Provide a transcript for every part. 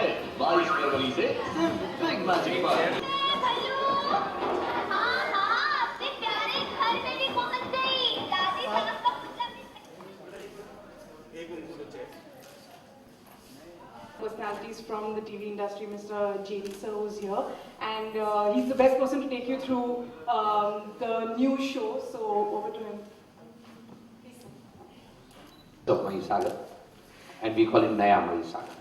है 22 फरवरी से सिर्फ बिग मैजिक पर। Personalities from the TV industry, Mr. JD sir was here, and he's the best person to take you through the new show. So over to him. Please, sir. Of Mahisagar, and we call it Naya Mahisagar.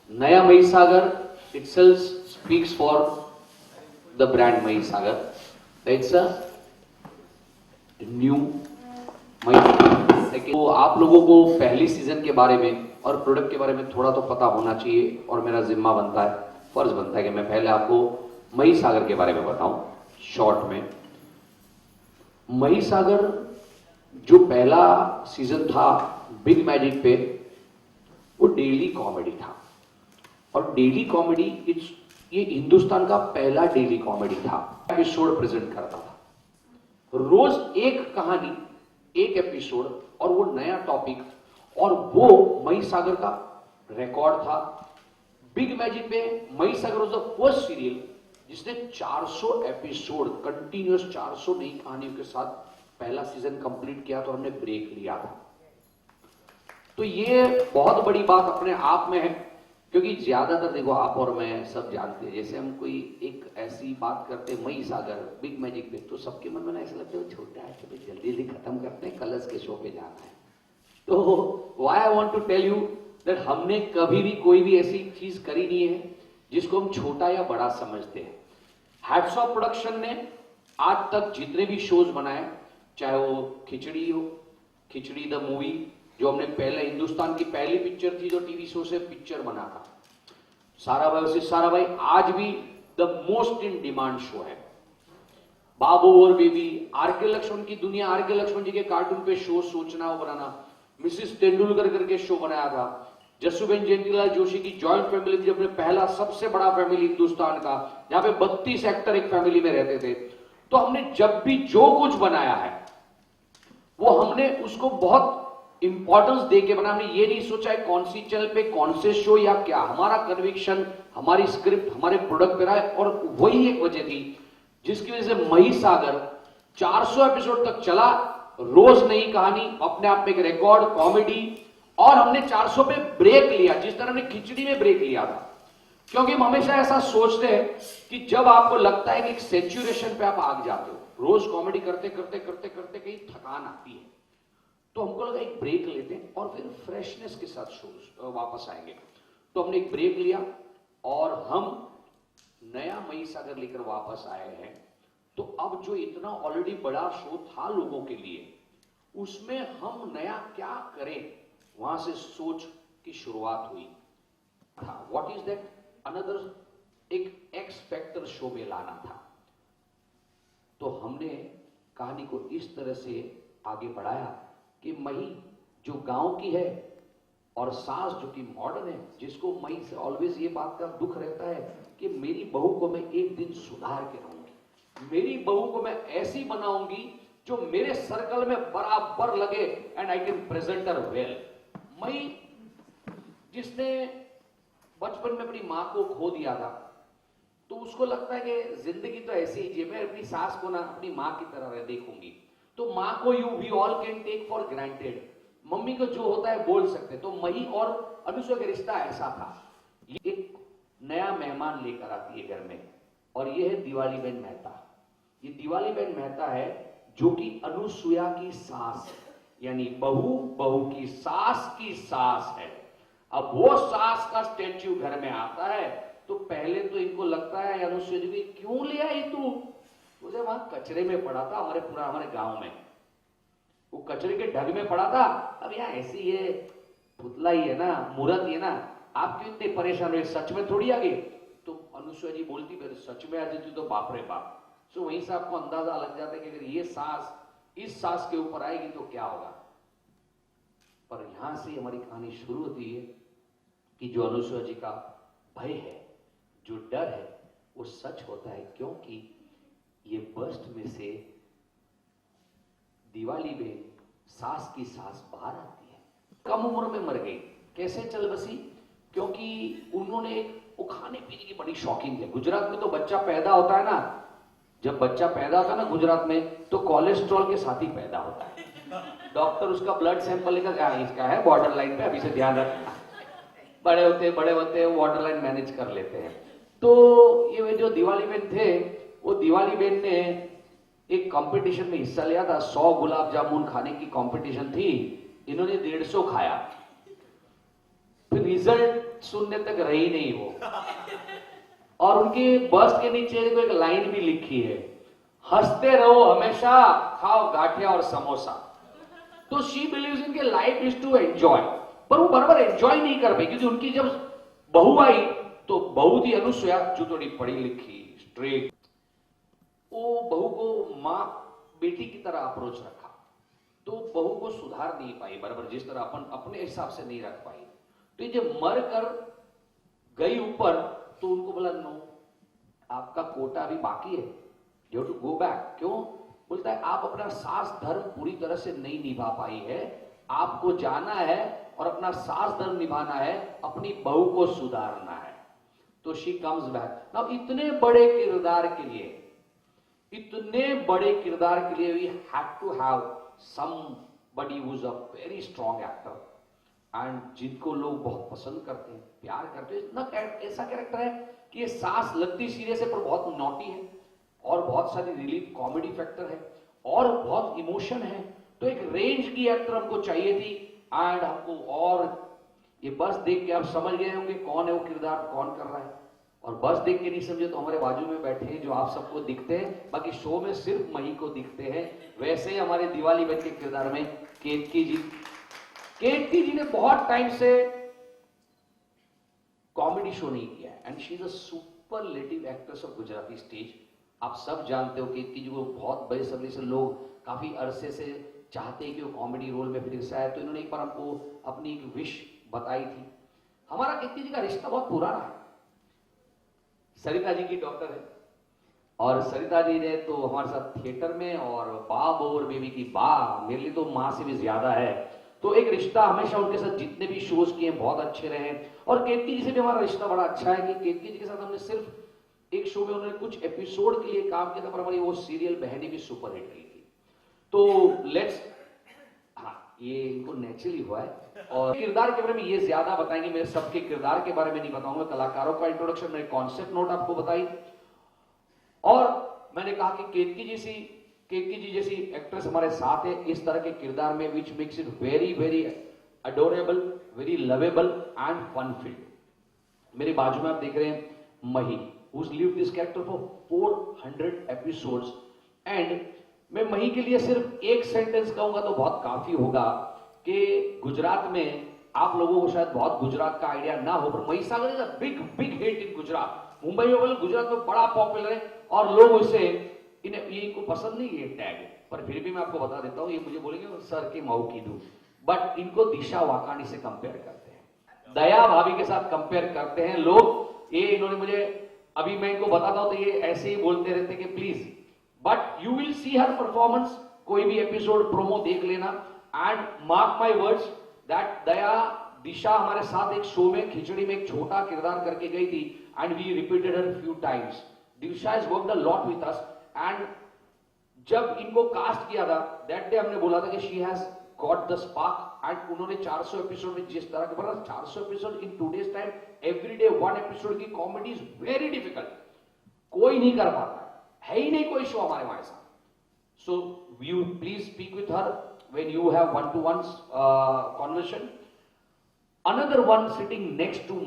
Naya Mahisagar itself speaks for the brand Mahisagar. It's a new Mahisagar. तो आप लोगों को पहली season के बारे में और product के बारे में थोड़ा तो पता होना चाहिए, और मेरा जिम्मा बनता है, फर्ज बनता है कि मैं पहले आपको महिसागर के बारे में बताऊं शॉर्ट में। महिसागर जो पहला सीजन था बिग मैजिक पे, वो डेली कॉमेडी था, और डेली कॉमेडी ये हिंदुस्तान का पहला डेली कॉमेडी था। एपिसोड प्रेजेंट करता था, रोज एक कहानी, एक एपिसोड, और वो नया टॉपिक, और वो महिसागर का रिकॉर्ड था। बिग मैजिक पे Mahisagar was the first serial जिसने 400 एपिसोड कंटिन्यूअस 400 नई कहानियों के साथ पहला सीजन कंप्लीट किया, तो हमने ब्रेक लिया था। तो ये बहुत बड़ी बात अपने आप में है, क्योंकि ज्यादातर देखो आप और मैं सब जानते हैं, जैसे हम कोई एक ऐसी बात करते हैं महिसागर बिग मैजिक पे, तो सबके मन में ऐसा लगता है छोटा है, तो जल्दी जल्दी खत्म करते हैं, कलर्स के शो पे जाना है। तो why I want to tell you that हमने कभी भी कोई भी ऐसी चीज करी नहीं है जिसको हम छोटा या बड़ा समझते हैं। हैट्स ऑफ प्रोडक्शन ने आज तक जितने भी शोज बनाए, चाहे वो खिचड़ी हो, खिचड़ी द मूवी जो हमने पहले हिंदुस्तान की पहली पिक्चर थी जो टीवी शो से पिक्चर बना था, सारा भाई वर्सेस सारा भाई आज भी the most in demand show है। बाबू और बेबी, आरके लक्ष्मण की दुनिया, आरके लक्ष्मण जी के कार्टून पे शो सोचना और बनाना, मिसिस तेंदुलकर करके शो बनाया था, जसुबेन जयंतीलाल जोशी की जॉइंट फैमिली थी, जब पहला सबसे बड़ा फैमिली हिंदुस्तान का, जहां पे 32 एक्टर एक फैमिली में रहते थे। तो हमने जब भी जो कुछ बनाया है वो हमने उसको बहुत इंपॉर्टेंस देके बना। हमने ये नहीं सोचा है कौन सी चैनल पे कौन से शो या क्या, हमारा कन्विक्शन, हमारी स्क्रिप्ट, हमारे प्रोडक्ट पे रहा है, और वही एक वजह थी जिसकी वजह से महिसागर 400 एपिसोड तक चला, रोज नई कहानी, अपने आप में एक रिकॉर्ड कॉमेडी, और हमने 400 पे ब्रेक लिया जिस तरह हमने खिचड़ी में ब्रेक लिया था। क्योंकि हम हमेशा ऐसा सोचते हैं कि जब आपको लगता है कि एक सेचुरेशन पे आप आग जाते हो, रोज कॉमेडी करते करते करते करते कहीं थकान आती है, तो हमको लगा एक ब्रेक लेते हैं और फिर फ्रेशनेस के साथ शो वापस आएंगे। तो हमने एक ब्रेक लिया और हम नया महिसागर लेकर वापस आए हैं। तो अब जो इतना ऑलरेडी बड़ा शो था लोगों के लिए, उसमें हम नया क्या करें, वहां से सोच की शुरुआत हुई था। व्हाट इज दैट, अनदर एक एक्स फैक्टर शो में लाना था। तो हमने कहानी को इस तरह से आगे बढ़ाया कि मही जो गांव की है और सास जो कि मॉडर्न है, जिसको मही से ऑलवेज ये बात का दुख रहता है कि मेरी बहू को मैं एक दिन सुधार के रहूंगी, मेरी बहू को मैं ऐसी बनाऊंगी जो मेरे सर्कल में बराबर लगे and I can present her well. मही जिसने बचपन में अपनी मां को खो दिया था, तो उसको लगता है कि जिंदगी तो ऐसी ही है, मैं अपनी सास को ना अपनी मां की तरह देखूंगी। तो मां को we all can take for granted, mummy को जो होता है बोल सकते। तो मही और अनुसुया का रिश्ता ऐसा था। ये एक नया मेहमान लेकर आती है घर में, और ये है दिवाली बहन मेहता। ये दिवाली बहन मेहता है जो कि अनुसुया की सास है, यानी बहू की सास है। अब वो सास का स्टैच्यू घर में आता है, तो पहले तो इनको लगता है अनुसुया जी क्यों ले आई तू, मुझे वहां कचरे में पड़ा था, हमारे गांव में वो कचरे के ढग में पड़ा था। अब यहाँ ऐसी है, पुतला ही है ना, मूर्त ही है ना, आप क्यों इतने परेशान हुए, सच में थोड़ी आ गई। तो अनुसुया जी बोलती फिर सच में आ जाती तो बाप रे बाप। सो वहीं से आपको अंदाजा लग जाता है कि अगर ये सास इस सास के ऊपर आएगी तो क्या होगा। पर यहां से हमारी कहानी शुरू होती है कि जो अनुसुया जी का भय है, जो डर है, वो सच होता है, क्योंकि ये बर्स्ट में से दिवाली में सास की सास बाहर आती है। कम उम्र में मर गई, कैसे चल बसी? क्योंकि उन्होंने वो खाने पीने की बड़ी शौकीन थे। गुजरात में तो बच्चा पैदा होता है ना, जब बच्चा पैदा होता है ना गुजरात में, तो कोलेस्ट्रॉल के साथ ही पैदा होता है। डॉक्टर उसका ब्लड सैंपल लेकर, इसका है बॉर्डर लाइन पे, अभी से ध्यान रखना। बड़े होते हैं बॉर्डर लाइन मैनेज कर लेते हैं। तो ये जो दिवाली बेन थे, वो दिवाली बेन ने एक कंपटीशन में हिस्सा लिया था। 100 गुलाब जामुन खाने की कंपटीशन थी, इन्होंने 150 खाया। फिर रिजल्ट सुनने तक रही नहीं वो। और उनके बस के नीचे एक लाइन भी लिखी है, हंसते रहो हमेशा, खाओ गाठिया और समोसा। तो शी बिलीव्स इन के लाइफ इज टू एंजॉय, पर वो बराबर एंजॉय नहीं कर पाई, क्योंकि उनकी जब बहू आई तो बहू थी अनुसुया, जो थोड़ी पढ़ी लिखी स्ट्रेट, वो बहू को मां बेटी की तरह अप्रोच रखा, तो बहू को सुधार नहीं पाई बराबर, जिस तरह अपन अपने हिसाब से नहीं रख पाई। तो ये जब मर कर गई ऊपर, तो उनको बोला नो, आपका कोटा अभी बाकी है, you have to go back. क्यों? बोलता है आप अपना सास धर्म पूरी तरह से नहीं निभा पाई है, आपको जाना है और अपना सास धर्म निभाना है, अपनी बहू को सुधारना है। तो शी कम्स बैक। नाउ इतने बड़े किरदार के लिए we had to have somebody who is a very strong actor, and जिनको लोग बहुत पसंद करते हैं, प्यार करते हैं। इतना ऐसा कैरेक्टर है कि ये सास लगती सीरियस है पर बहुत नॉटी है, और बहुत सारी रिलीफ कॉमेडी फैक्टर है, और बहुत इमोशन है। तो एक रेंज की एक्टर हमको चाहिए थी, एंड हमको, और ये बस देख के आप समझ गए होंगे कौन है वो किरदार, कौन कर रहा है। और बस देख के नहीं समझे तो हमारे बाजू में बैठे हैं जो आप सबको दिखते हैं, बाकी शो में सिर्फ मही को दिखते हैं। वैसे ही हमारे दिवाली बेन के किरदार में केतकी जी ने बहुत टाइम से कॉमेडी शो नहीं किया है, and she is a superlative actress of Gujarati stage. आप सब जानते हो केतकी जी को बहुत बड़े सभी से लोग काफी अरसे से चाहते हैं कि वो कॉमेडी रोल में फिर से आए। तो इन्होंने एक बार हमको अपनी एक विश बताई थी। हमारा केतकी जी का रिश्ता बहुत पुराना है, सरिता जी की डॉटर है, और सरिता जी ने तो हमारे साथ थिएटर में, और बाब और बेबी की बा, मेरे लिए तो माँ से भी ज्यादा है। तो एक रिश्ता हमेशा उनके साथ जितने भी शोज किए बहुत अच्छे रहे। और केतकी जी से भी हमारा रिश्ता बड़ा अच्छा है कि केतकी जी के साथ हमने सिर्फ एक शो में उन्होंने कुछ एपिसोड के लिए काम किया था, पर हमारी वो सीरियल बहनी भी सुपर हिट गई थी। तो लेट्स, हाँ ये इनको नेचुरली हुआ है। और किरदार के बारे में ये ज्यादा बताएंगे, मेरे सबके किरदार के बारे में नहीं बताऊंगा, कलाकारों का इंट्रोडक्शन, मैंने कॉन्सेप्ट नोट आपको बताई। और मैंने कहा कि केतकी जी जैसी एक्ट्रेस हमारे साथ है इस तरह के किरदार में, which makes it very very adorable, very lovable and fun filled. मेरे बाजू में आप देख रहे हैं मही, who's lived this character for 400 episodes, and मैं मही के लिए सिर्फ एक सेंटेंस कहूंगा तो बहुत काफी होगा कि गुजरात में आप लोगों को शायद बहुत गुजरात का आइडिया ना हो, पर Mahisagar is a big big hit in Gujarat. Mumbai में बोले गुजरात में बड़ा पॉपुलर है, और लोग इसे ये इनको पसंद नहीं है टैग, पर फिर भी मैं आपको बता देता हूँ, ये मुझे बोलेंगे सर के माऊ की दू, बट इनको दिशा वाकानी से कंपेयर करते हैं, दया भाभी के साथ कंपेयर करते हैं लोग। ये इन्होंने मुझे, अभी मैं इनको बताता हूं तो ये ऐसे ही बोलते रहते हैं कि please, but you will see her performance, कोई भी एपिसोड प्रोमो देख लेना, and mark my words that Daya Disha हमारे साथ एक शो में खिचड़ी में एक छोटा किरदार करके गई थी, and we repeated her few times. Disha has worked a lot with us, and जब इनको कास्ट किया था दैट डे हमने बोला था कि she has got the spark, and उन्होंने 400 एपिसोड में जिस तरह के, 400 episode in today's time, every day 1 episode की कॉमेडी इज वेरी डिफिकल्ट, कोई नहीं कर पाता है ही नहीं कोई शो हमारे वहां ऐसा। So you please speak with her when you have one-to-one conversation. Another one sitting next to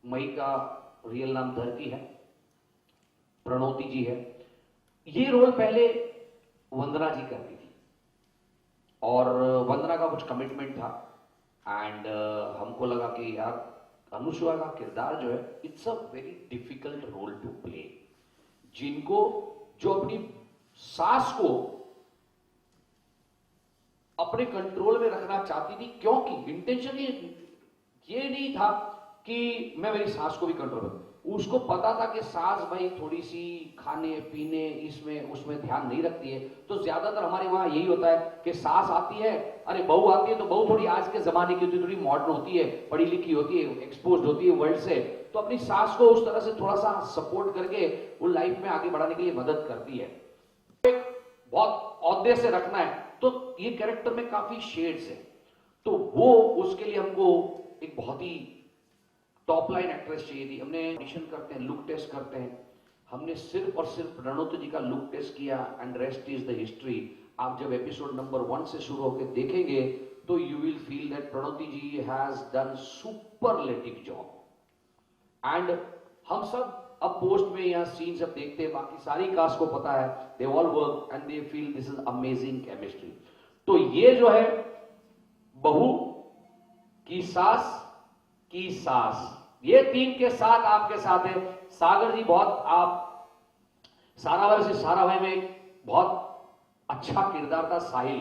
मई का रियल नाम धरती है, प्रणोती जी है। ये रोल पहले वंदना जी करती थी, और वंदना का कुछ कमिटमेंट था, एंड हमको लगा कि यार अनुष्का का किरदार जो है it's a very difficult role to play, जिनको जो अपनी सास को अपने कंट्रोल में रखना चाहती थी, क्योंकि इंटेंशन ये नहीं था कि मैं मेरी सास को भी कंट्रोल करूं, उसको पता था कि सास भाई थोड़ी सी खाने पीने इसमें उसमें ध्यान नहीं रखती है, तो ज्यादातर हमारे वहां यही होता है कि सास आती है, अरे बहू आती है तो बहू थोड़ी आज के जमाने की होती है, थोड़ी मॉडर्न होती है, पढ़ी लिखी होती है, एक्सपोज होती है वर्ल्ड से, तो अपनी सास को उस तरह से थोड़ा सा सपोर्ट करके वो लाइफ में आगे बढ़ाने के लिए मदद करती है। बहुत औहदे से रखना है, तो ये कैरेक्टर में काफी शेड्स है, तो वो उसके लिए हमको एक बहुत ही टॉप लाइन एक्ट्रेस चाहिए थी। हमने ऑडिशन करते हैं, लुक टेस्ट करते हैं, हमने सिर्फ और सिर्फ प्रणोत जी का लुक टेस्ट किया and rest is the history. आप जब एपिसोड नंबर 1 से शुरू होकर देखेंगे तो you will feel that Pranoti ji has done superlative job. And हम सब अब पोस्ट में या सीन सब देखते हैं, बाकी सारी कास्ट को पता है, they all work and they feel this is amazing chemistry. तो ये जो है बहू की सास की सास, ये टीम के साथ आपके साथ है सागर जी। बहुत आप सारावर से सारा भाई में बहुत अच्छा किरदार था साहिल,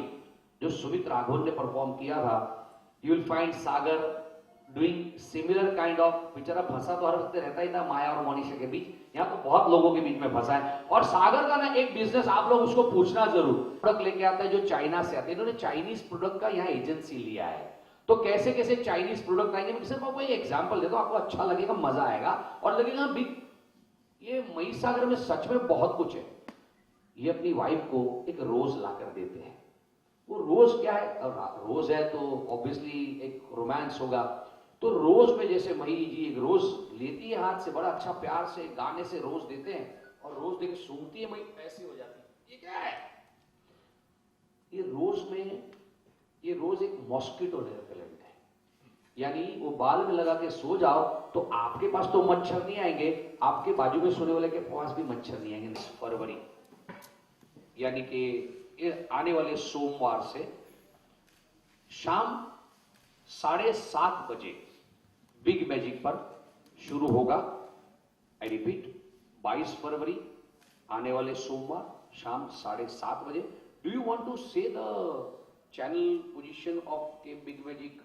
जो सुमित राघवन ने परफॉर्म किया था। You will find Sagar doing similar kind of, बेचारा फंसा तो हर वक्त रहता ही था माया और मोनिशा के बीच, यहाँ तो बहुत लोगों के बीच में फंसा है। और सागर का ना एक बिजनेस आप लोग उसको पूछना जरूर, प्रोडक्ट लेके आता है जो चाइना से आते हैं, इन्होंने चाइनीज प्रोडक्ट का यहाँ एजेंसी लिया है। तो कैसे कैसे चाइनीज प्रोडक्ट आएंगे, मैं सिर्फ आपको एक एग्जांपल देता हूं, आपको अच्छा लगेगा, मजा आएगा और लगेगा बिग, ये महिसागर में सच में बहुत कुछ है। ये अपनी वाइफ को एक रोज ला कर देते हैं। वो रोज क्या है, रोज है तो ऑब्वियसली एक रोमांस होगा, तो रोज में जैसे मही जी एक रोज लेती है हाथ से, बड़ा अच्छा प्यार से गाने से रोज देते हैं और रोज देख सूंघती है, मही ऐसी हो जाती है, ये क्या है, ये रोज में, ये रोज एक मॉस्किटो रिपेलेंट है, यानी वो बाल में लगा के सो जाओ तो आपके पास तो मच्छर नहीं आएंगे, आपके बाजू में सोने वाले के पास भी मच्छर नहीं आएंगे। फरवरी यानी कि ये आने वाले सोमवार से शाम 7:30 बजे बिग मैजिक पर शुरू होगा। आई रिपीट, 22 फरवरी आने वाले सोमवार शाम 7:30 बजे। डू यू वांट टू से द चैनल पोजीशन ऑफ के बिग मैजिक?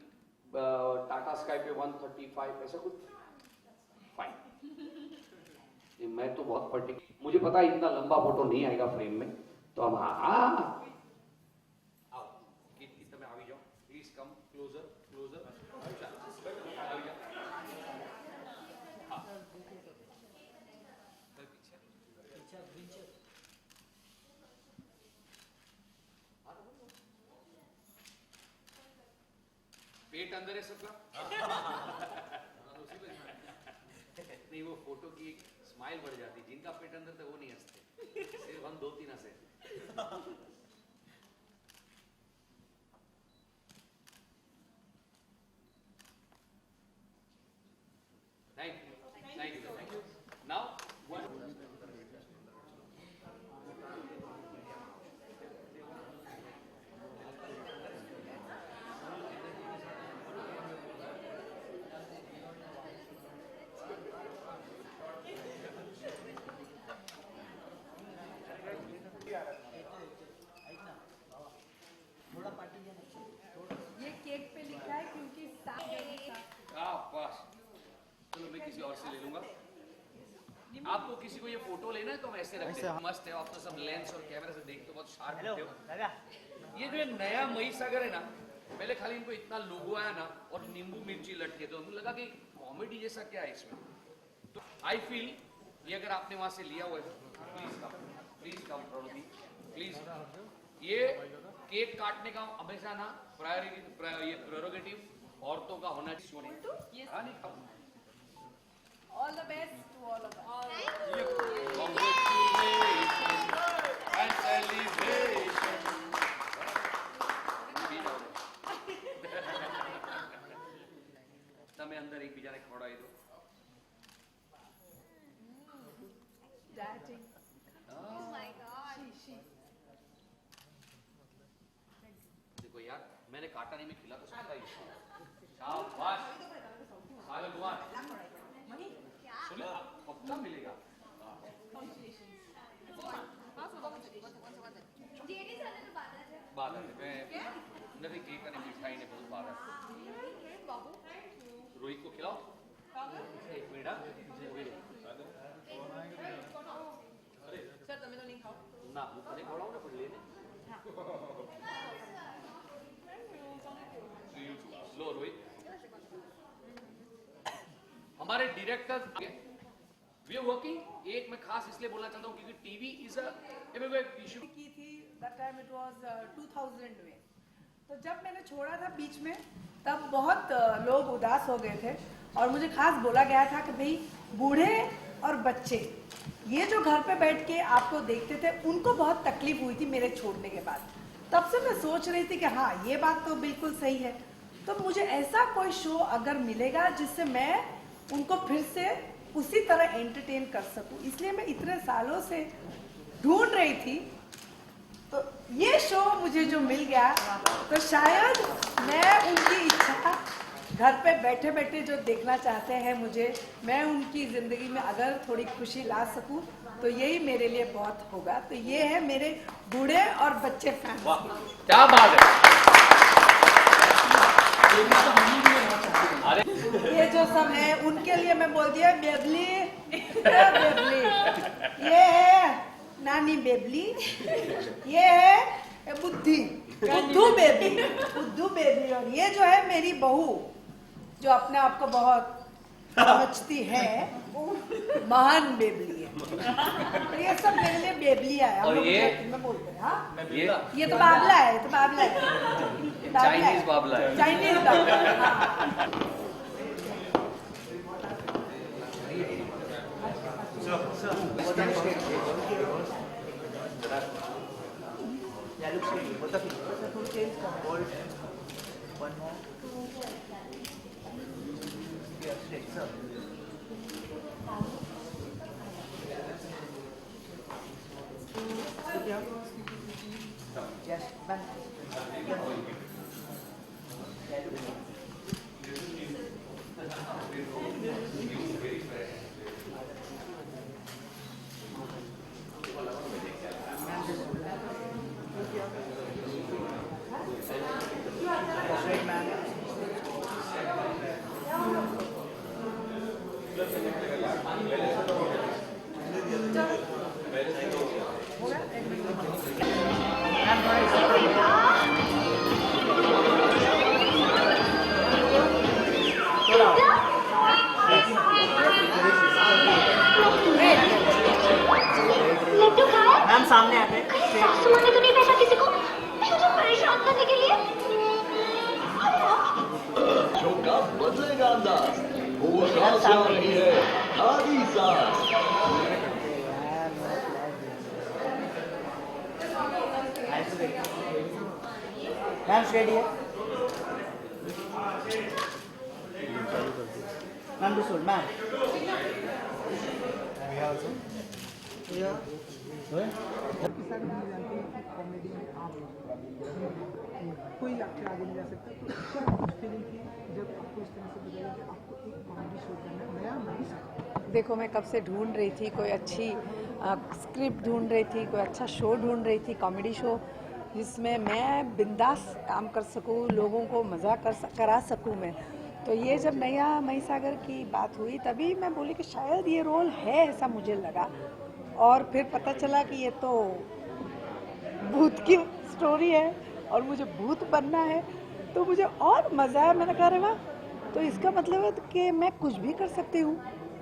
टाटा स्काई पे 135 ऐसा कुछ, फाइन। मैं तो बहुत पर्टिकुलर, मुझे पता है इतना लंबा फोटो नहीं आएगा फ्रेम में, तो हम हाँ आओ कितना में आ जाओ, प्लीज कम क्लोजर क्लोजर। पेट अंदर है सबका नहीं, वो फोटो की एक स्माइल बढ़ जाती, जिनका पेट अंदर था वो नहीं हंसते, सिर्फ हम 2-3 हंसे। थैंक यू नाउ ये केक पे लिखा है क्योंकि बस चलो मैं किसी और से ले लूंगा। आपको किसी को ये फोटो लेना है तो हम ऐसे रखते हैं, मस्त है। आप तो सब लेंस और कैमरे से देखते हो, बहुत शार्प होते हो। ये जो नया महिसागर है ना, पहले खाली इनको इतना लोगो आया ना और नींबू मिर्ची लटके, तो हमको लगा कि कॉमेडी जैसा क्या है इसमें। तो आई फील ये अगर आपने वहां से लिया हुआ है, प्लीज कम प्रणोती प्लीज। ये केक काटने का हमेशा ना प्रायोरिटी, ये प्रेरोगेटिव औरतों का होना चाहिए। All the best to all of us. And celebration. તમે અંદર એકબીજાને ખવડાવી દો। Dancing. Oh my god. She. देखो यार, मैंने काटा नहीं, मैं खिला तो सकता ही। शाबाश सागर कुमार, सुनो पक्का मिलेगा। जेडी साले तो बात है, मैं નથી કેક અને મીઠાઈ ને બધું બહાર बाबू રોહિત को खिलाओ। एक मिनट, ના હું તને ખવડાવું ને પણ લેને लो रोहित हमारे डायरेक्टर वी आर वर्किंग एक मैं खास इसलिए बोलना चाहता हूँ क्योंकि टीवी इज अ इशू की थी दैट टाइम इट वाज 2000 में। तो जब मैंने छोड़ा था बीच में तब बहुत लोग उदास हो गए थे और मुझे खास बोला गया था कि भाई बूढ़े और बच्चे ये जो घर पे बैठ के आपको देखते थे उनको बहुत तकलीफ हुई थी मेरे छोड़ने के बाद। तब से मैं सोच रही थी कि हाँ ये बात तो बिल्कुल सही है, तो मुझे ऐसा कोई शो अगर मिलेगा जिससे मैं उनको फिर से उसी तरह एंटरटेन कर सकूं, इसलिए मैं इतने सालों से ढूंढ रही थी। तो ये शो मुझे जो मिल गया तो शायद मैं उनकी इच्छा घर पे बैठे बैठे जो देखना चाहते हैं मुझे, मैं उनकी ज़िंदगी में अगर थोड़ी खुशी ला सकूं तो यही मेरे लिए बहुत होगा। तो ये है मेरे बूढ़े और बच्चे फैंस। क्या बात है। ये जो सब है उनके लिए मैं बोल दिया बेबली बेबली, ये है नानी बेबली, ये है बुद्धि बुद्धू बेबी, बुद्धू बेबी, और ये जो है मेरी बहू जो अपने आप को बहुत समझती है महान बेबली है। तो ये सब मेरे लिए बेबली है। और ये मैं बोलते हैं हाँ ये तो बाबला है, तो बाबला है, चाइनीज बाबला है, चाइनीज बाबला है, हाँ। लड्डू खाए? मैम सामने आते सासू माँ ने तो नहीं भेजा किसी को मुझे परेशान करने के लिए। शो का बदलेगा अंदाज, वो सास आ रही है आदि सास। मैम रेडी है मैम बिल्कुल मैम कॉमेडी में आप कोई आपके आगे नहीं जा सकता, तो क्या फीलिंग थी जब आपको इस तरह से बताया कि आपको एक कॉमेडी शो करना है नया नहीं सकता? देखो मैं कब से ढूंढ रही थी कोई अच्छी स्क्रिप्ट ढूंढ रही थी, कोई अच्छा शो ढूंढ रही थी, कॉमेडी शो जिसमें मैं बिंदास काम कर सकूं, लोगों को मज़ा करा सकूं मैं। तो ये जब नया महिसागर की बात हुई तभी मैं बोली कि शायद ये रोल है, ऐसा मुझे लगा। और फिर पता चला कि ये तो भूत की स्टोरी है और मुझे भूत बनना है, तो मुझे और मज़ा आया। मैंने कहा अरे वाह, तो इसका मतलब है कि मैं कुछ भी कर सकती हूँ।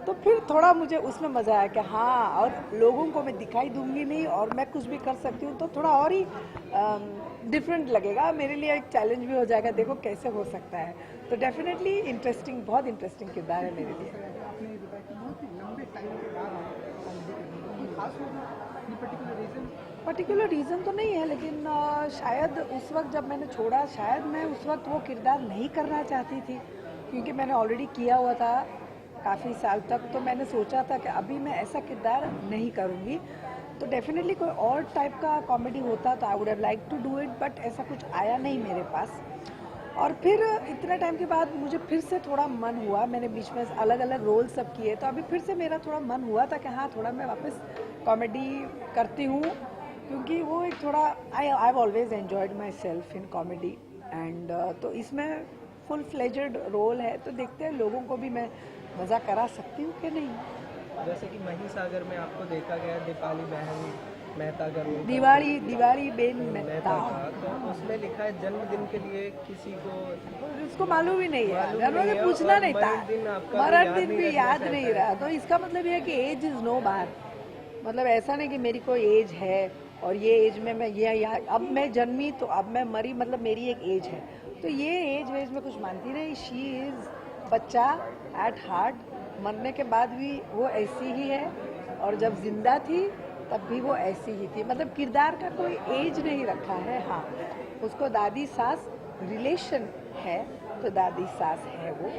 तो फिर थोड़ा मुझे उसमें मज़ा आया कि हाँ, और लोगों को मैं दिखाई दूंगी नहीं और मैं कुछ भी कर सकती हूँ, तो थोड़ा और ही डिफरेंट लगेगा मेरे लिए, एक चैलेंज भी हो जाएगा, देखो कैसे हो सकता है। तो डेफिनेटली इंटरेस्टिंग, बहुत इंटरेस्टिंग किरदार है मेरे लिए। आपने ये बताया कि बहुत ही लंबे टाइम के बाद आप कॉमेडी करने लगे, खास होगा कोई पर्टिकुलर रीज़न तो नहीं है, लेकिन शायद उस वक्त जब मैंने छोड़ा, शायद मैं उस वक्त वो किरदार नहीं करना चाहती थी, क्योंकि मैंने ऑलरेडी किया हुआ था काफ़ी साल तक। तो मैंने सोचा था कि अभी मैं ऐसा किरदार नहीं करूँगी। तो डेफिनेटली कोई और टाइप का कॉमेडी होता तो I would have like to do it, but ऐसा कुछ आया नहीं मेरे पास। और फिर इतने टाइम के बाद मुझे फिर से थोड़ा मन हुआ, मैंने बीच में अलग अलग रोल सब किए, तो अभी फिर से मेरा थोड़ा मन हुआ था कि हाँ, थोड़ा मैं वापस कॉमेडी करती हूँ, क्योंकि वो एक थोड़ा I have always enjoyed my self in comedy and तो इसमें फुल फ्लेजेड रोल है, तो देखते हैं लोगों को भी मैं मज़ा करा सकती हूँ कि नहीं। जैसे कि महिसागर में आपको देखा गया दीपाली बहन मेहता का रोल दिवाली दिवाली बेन मेहता था, तो उसमें लिखा है जन्मदिन के लिए किसी को उसको मालूम ही नहीं है, मालूम नहीं मुझे है, पूछना और नहीं था, मरण दिन आपका मरण भी दिन भी याद याद नहीं नहीं रहता रहा। तो इसका मतलब ये है कि एज इज नो बार, मतलब ऐसा नहीं कि मेरी कोई एज है और ये एज में मैं ये अब मैं जन्मी तो अब मैं मरी, मतलब मेरी एक एज है, तो ये एज वेज में कुछ मानती नहीं। शी इज बच्चा एट हार्ट, मरने के बाद भी वो ऐसी ही है और जब जिंदा थी तब भी वो ऐसी ही थी, मतलब किरदार का कोई एज नहीं रखा है। हाँ, उसको दादी सास रिलेशन है तो दादी सास है वो,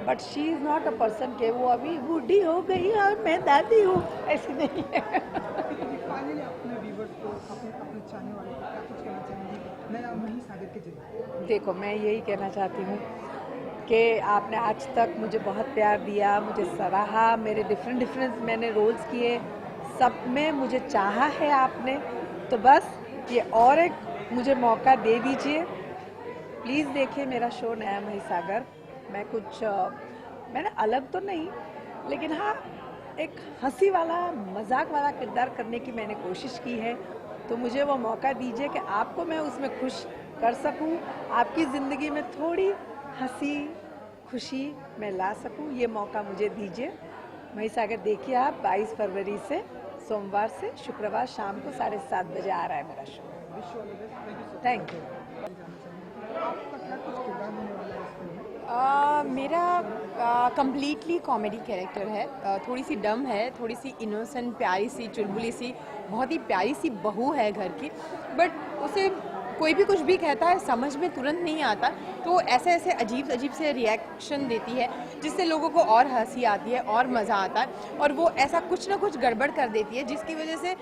but she is not a person के वो अभी बूढ़ी हो गई और मैं दादी हूँ, ऐसी नहीं है। फाइनली अपने व्यूवर्स को, अपने अपने चाहने वालों को क्या कुछ कहना चाहेंगे नया मही सागर के जरिए? देखो, मैं यही कहना चाहती हूँ कि आपने आज तक मुझे बहुत प्यार दिया, मुझे सराहा, मेरे डिफरेंट मैंने रोल्स किए, सब में मुझे चाहा है आपने, तो बस ये और एक मुझे मौका दे दीजिए। प्लीज़ देखिए मेरा शो नया मही सागर। मैं कुछ मैंने अलग तो नहीं, लेकिन हाँ एक हंसी वाला मजाक वाला किरदार करने की मैंने कोशिश की है, तो मुझे वो मौका दीजिए कि आपको मैं उसमें खुश कर सकूं, आपकी ज़िंदगी में थोड़ी हंसी खुशी मैं ला सकूं, ये मौका मुझे दीजिए। मही सागर देखिए आप 22 फरवरी से, सोमवार से शुक्रवार शाम को 7:30 बजे आ रहा है मेरा शो। Thank you. आपका क्या कुछ किरदार होने वाला है इस फिल्म में? मेरा कम्प्लीटली कॉमेडी कैरेक्टर है। थोड़ी सी डम है, थोड़ी सी इनोसेंट, प्यारी सी चुलबुली सी, बहुत ही प्यारी सी बहू है घर की, बट उसे कोई भी कुछ भी कहता है समझ में तुरंत नहीं आता, तो ऐसे ऐसे अजीब से रिएक्शन देती है जिससे लोगों को और हंसी आती है और मज़ा आता है, और वो ऐसा कुछ ना कुछ गड़बड़ कर देती है जिसकी वजह से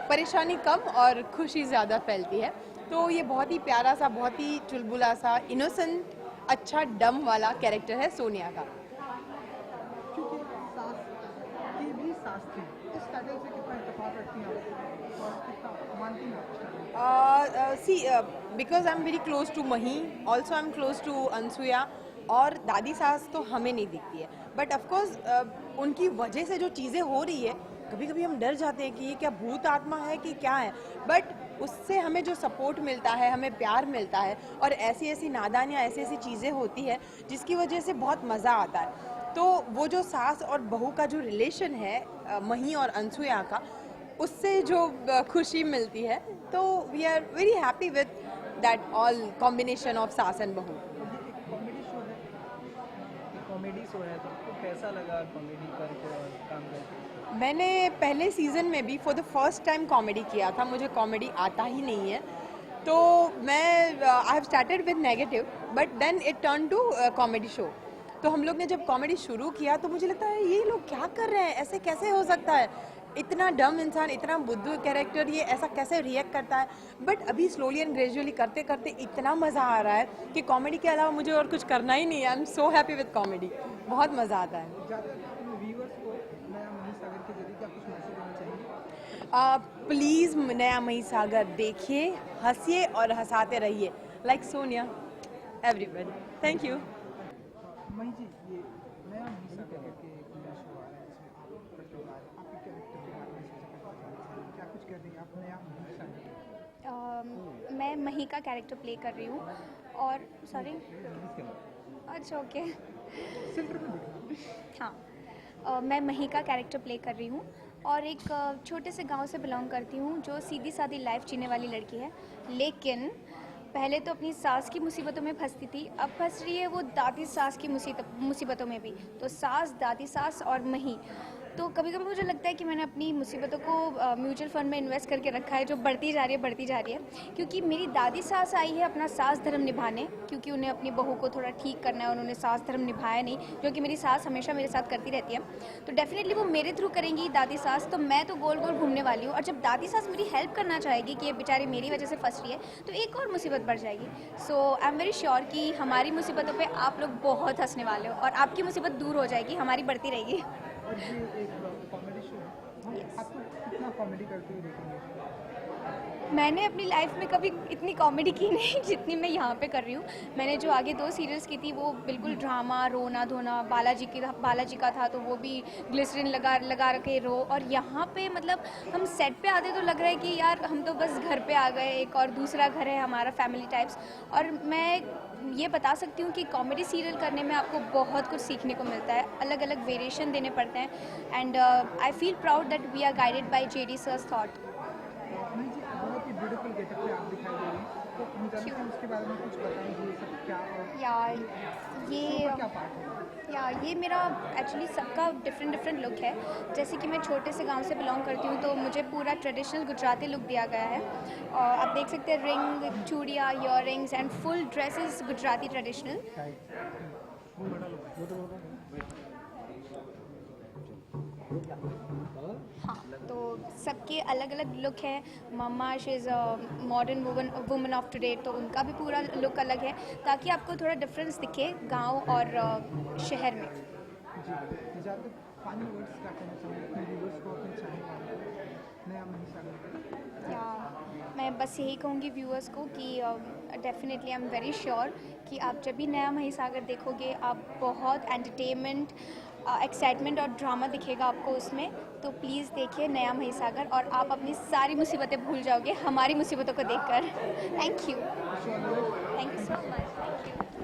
परेशानी कम और खुशी ज़्यादा फैलती है। तो ये बहुत ही प्यारा सा, बहुत ही चुलबुला सा, इनोसेंट, अच्छा डम वाला कैरेक्टर है सोनिया का। क्योंकि सास की भी सास थी, इस टाइटल से कितना इत्तेफाक रखती हैं आप और कितना मानती हैं आप? See, because I'm very close to Mahi, also I'm close to Ansuya, और दादी सास तो हमें नहीं दिखती है, बट ऑफकोर्स उनकी वजह से जो चीज़ें हो रही है, कभी कभी हम डर जाते हैं कि ये क्या भूत आत्मा है कि क्या है, बट उससे हमें जो सपोर्ट मिलता है, हमें प्यार मिलता है, और ऐसी ऐसी नादानियाँ, ऐसी ऐसी चीज़ें होती है जिसकी वजह से बहुत मज़ा आता है। तो वो जो सास और बहू का जो रिलेशन है मही और अनसुया का, उससे जो खुशी मिलती है, तो we are very happy with that all combination of सास एंड बहू। कॉमेडी शो है, तो आपको कैसा लगा कॉमेडी करके और काम करके? मैंने पहले सीज़न में भी for the first time comedy किया था, मुझे कॉमेडी आता ही नहीं है, तो मैं I have started with negative but then it turn to comedy show. तो हम लोग ने जब कॉमेडी शुरू किया तो मुझे लगता है ये लोग क्या कर रहे हैं, ऐसे कैसे हो सकता है, इतना डम इंसान, इतना बुद्धू कैरेक्टर, ये ऐसा कैसे रिएक्ट करता है, बट अभी स्लोली एंड ग्रेजुअली करते करते इतना मज़ा आ रहा है कि कॉमेडी के अलावा मुझे और कुछ करना ही नहीं है। I am so happy with comedy, बहुत मज़ा आता है। व्यूअर्स को नया मही सागर के जरिए क्या कुछ मैसेज देना चाहेंगे? प्लीज़ नया मही सागर देखिए, हंसिए और हंसाते रहिए, like Sonia, everybody. Thank you. मही जी, ये नया मही सागर के एक नया शो आ रहा है, इसमें आपका किरदार, आपके कैरेक्टर के बारे में क्या कुछ कह रही हैं आप नया मही सागर? मैं मही का कैरेक्टर प्ले कर रही हूँ और सॉरी, अच्छा ओके, हाँ, मैं मही का कैरेक्टर प्ले कर रही हूँ और एक छोटे से गांव से बिलोंग करती हूँ जो सीधी सादी लाइफ जीने वाली लड़की है, लेकिन पहले तो अपनी सास की मुसीबतों में फंसती थी, अब फंस रही है वो दादी सास की मुसीबतों में भी। तो सास, दादी सास और मही, तो कभी कभी मुझे लगता है कि मैंने अपनी मुसीबतों को म्यूचुअल फंड में इन्वेस्ट करके रखा है जो बढ़ती जा रही है, क्योंकि मेरी दादी सास आई है अपना सास धर्म निभाने, क्योंकि उन्हें अपनी बहू को थोड़ा ठीक करना है, उन्होंने सास धर्म निभाया नहीं, जो कि मेरी सास हमेशा मेरे साथ करती रहती है, तो डेफिनेटली वो मेरे थ्रू करेंगी दादी सास, तो मैं तो गोल गोल घूमने वाली हूँ। और जब दादी सास मेरी हेल्प करना चाहेगी कि ये बेचारी मेरी वजह से फंस रही है, तो एक और मुसीबत बढ़ जाएगी। सो आई एम वेरी श्योर कि हमारी मुसीबतों पर आप लोग बहुत हंसने वाले हो और आपकी मुसीबत दूर हो जाएगी, हमारी बढ़ती रहेगी। और ये एक कॉमेडी शो है, हम आपको कितना कॉमेडी करते हुए देखेंगे? मैंने अपनी लाइफ में कभी इतनी कॉमेडी की नहीं जितनी मैं यहाँ पे कर रही हूँ। मैंने जो आगे 2 सीरियल्स की थी वो बिल्कुल ड्रामा, रोना धोना, बालाजी का था तो वो भी ग्लिसरीन लगा के रो। और यहाँ पे मतलब हम सेट पे आते तो लग रहा है कि यार हम तो बस घर पे आ गए, एक और दूसरा घर है हमारा, फैमिली टाइप्स। और मैं ये बता सकती हूँ कि कॉमेडी सीरियल करने में आपको बहुत कुछ सीखने को मिलता है, अलग अलग वेरिएशन देने पड़ते हैं। And I feel proud that we are guided by JD sir's thought. मैं जी बहुत ही ब्यूटीफुल गेटअप में आप दिखाई दे रही हैं, तो हम जानते हैं उसके बारे में कुछ बताएंगे, ये सब क्या और यार क्या पार्ट है? ये मेरा एक्चुअली सबका डिफरेंट लुक है। जैसे कि मैं छोटे से गांव से बिलोंग करती हूँ तो मुझे पूरा ट्रेडिशनल गुजराती लुक दिया गया है। और आप देख सकते हैं रिंग, चूड़ियाँ, earrings and full dresses Gujarati traditional. हाँ, तो सबके अलग अलग लुक है। मम्मा she is a modern woman of today, तो उनका भी पूरा लुक अलग है ताकि आपको थोड़ा डिफरेंस दिखे गांव और शहर में। जी, ज़्यादा फाइनल वर्ड्स क्या कहना चाहूँगी अपने व्यूअर्स को, अपने चाहने वालों को, नया महिसागर? या मैं बस यही कहूँगी व्यूअर्स को कि definitely I am very sure कि आप जब भी नया महिसागर देखोगे आप बहुत एंटरटेनमेंट, एक्साइटमेंट और ड्रामा दिखेगा आपको उसमें। तो प्लीज़ देखिए नया महिसागर और आप अपनी सारी मुसीबतें भूल जाओगे हमारी मुसीबतों को देखकर। Thank you so much. Thank you.